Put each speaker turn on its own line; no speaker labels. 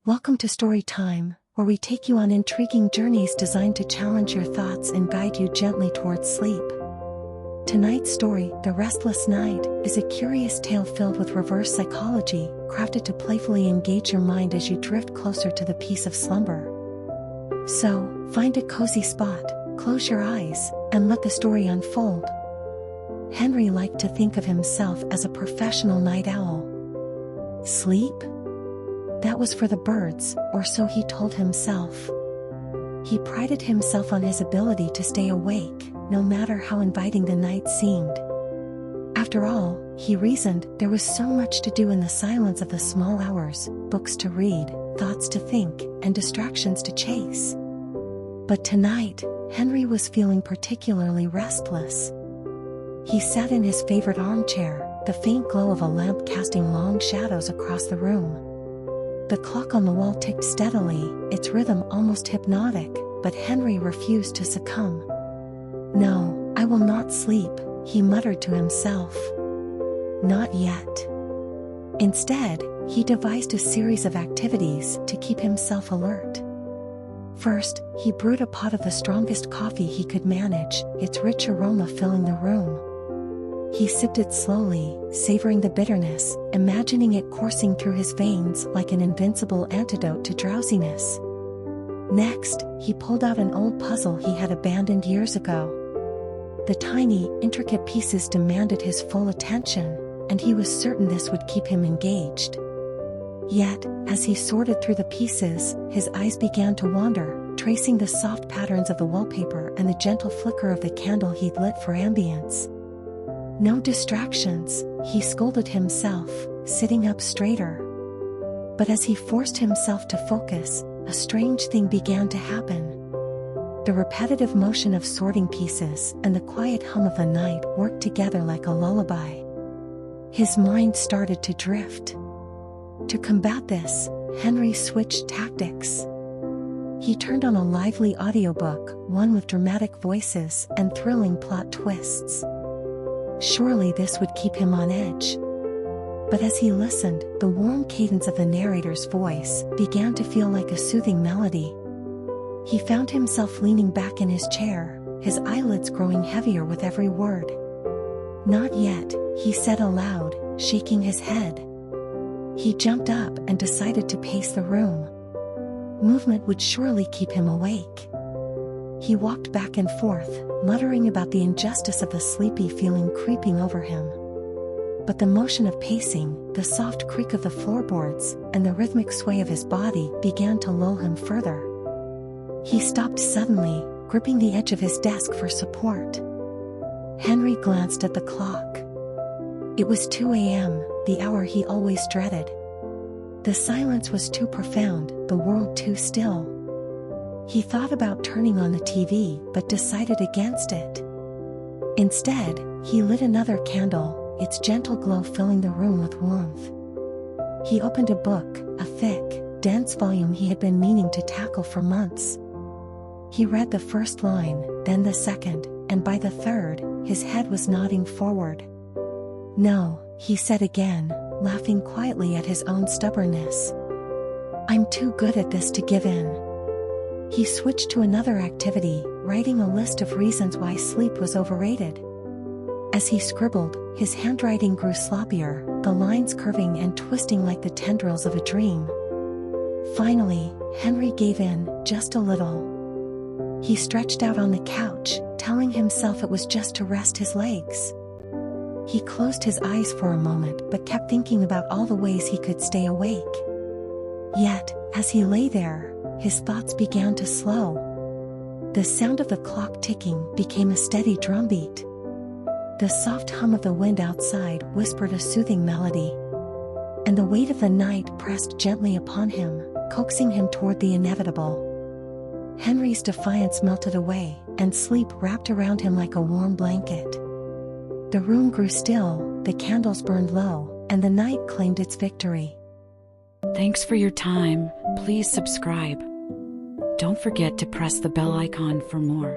Welcome to Story Time, where we take you on intriguing journeys designed to challenge your thoughts and guide you gently towards sleep. Tonight's story, The Restless Night, is a curious tale filled with reverse psychology, crafted to playfully engage your mind as you drift closer to the peace of slumber. So, find a cozy spot, close your eyes, and let the story unfold. Henry liked to think of himself as a professional night owl. Sleep? That was for the birds, or so he told himself. He prided himself on his ability to stay awake, no matter how inviting the night seemed. After all, he reasoned, there was so much to do in the silence of the small hours, books to read, thoughts to think, and distractions to chase. But tonight, Henry was feeling particularly restless. He sat in his favorite armchair, the faint glow of a lamp casting long shadows across the room. The clock on the wall ticked steadily, its rhythm almost hypnotic, but Henry refused to succumb. "No, I will not sleep," he muttered to himself. Not yet. Instead, he devised a series of activities to keep himself alert. First, he brewed a pot of the strongest coffee he could manage, its rich aroma filling the room. He sipped it slowly, savoring the bitterness, imagining it coursing through his veins like an invincible antidote to drowsiness. Next, he pulled out an old puzzle he had abandoned years ago. The tiny, intricate pieces demanded his full attention, and he was certain this would keep him engaged. Yet, as he sorted through the pieces, his eyes began to wander, tracing the soft patterns of the wallpaper and the gentle flicker of the candle he'd lit for ambience. No distractions, he scolded himself, sitting up straighter. But as he forced himself to focus, a strange thing began to happen. The repetitive motion of sorting pieces and the quiet hum of the night worked together like a lullaby. His mind started to drift. To combat this, Henry switched tactics. He turned on a lively audiobook, one with dramatic voices and thrilling plot twists. Surely this would keep him on edge. But as he listened, the warm cadence of the narrator's voice began to feel like a soothing melody. He found himself leaning back in his chair, his eyelids growing heavier with every word. "Not yet," he said aloud, shaking his head. He jumped up and decided to pace the room. Movement would surely keep him awake. He walked back and forth, muttering about the injustice of the sleepy feeling creeping over him. But the motion of pacing, the soft creak of the floorboards, and the rhythmic sway of his body began to lull him further. He stopped suddenly, gripping the edge of his desk for support. Henry glanced at the clock. It was 2 a.m., the hour he always dreaded. The silence was too profound, the world too still. He thought about turning on the TV, but decided against it. Instead, he lit another candle, its gentle glow filling the room with warmth. He opened a book, a thick, dense volume he had been meaning to tackle for months. He read the first line, then the second, and by the third, his head was nodding forward. "No," he said again, laughing quietly at his own stubbornness. "I'm too good at this to give in." He switched to another activity, writing a list of reasons why sleep was overrated. As he scribbled, his handwriting grew sloppier, the lines curving and twisting like the tendrils of a dream. Finally, Henry gave in, just a little. He stretched out on the couch, telling himself it was just to rest his legs. He closed his eyes for a moment but kept thinking about all the ways he could stay awake. Yet, as he lay there, his thoughts began to slow. The sound of the clock ticking became a steady drumbeat. The soft hum of the wind outside whispered a soothing melody. And the weight of the night pressed gently upon him, coaxing him toward the inevitable. Henry's defiance melted away, and sleep wrapped around him like a warm blanket. The room grew still, the candles burned low, and the night claimed its victory.
Thanks for your time. Please subscribe. Don't forget to press the bell icon for more.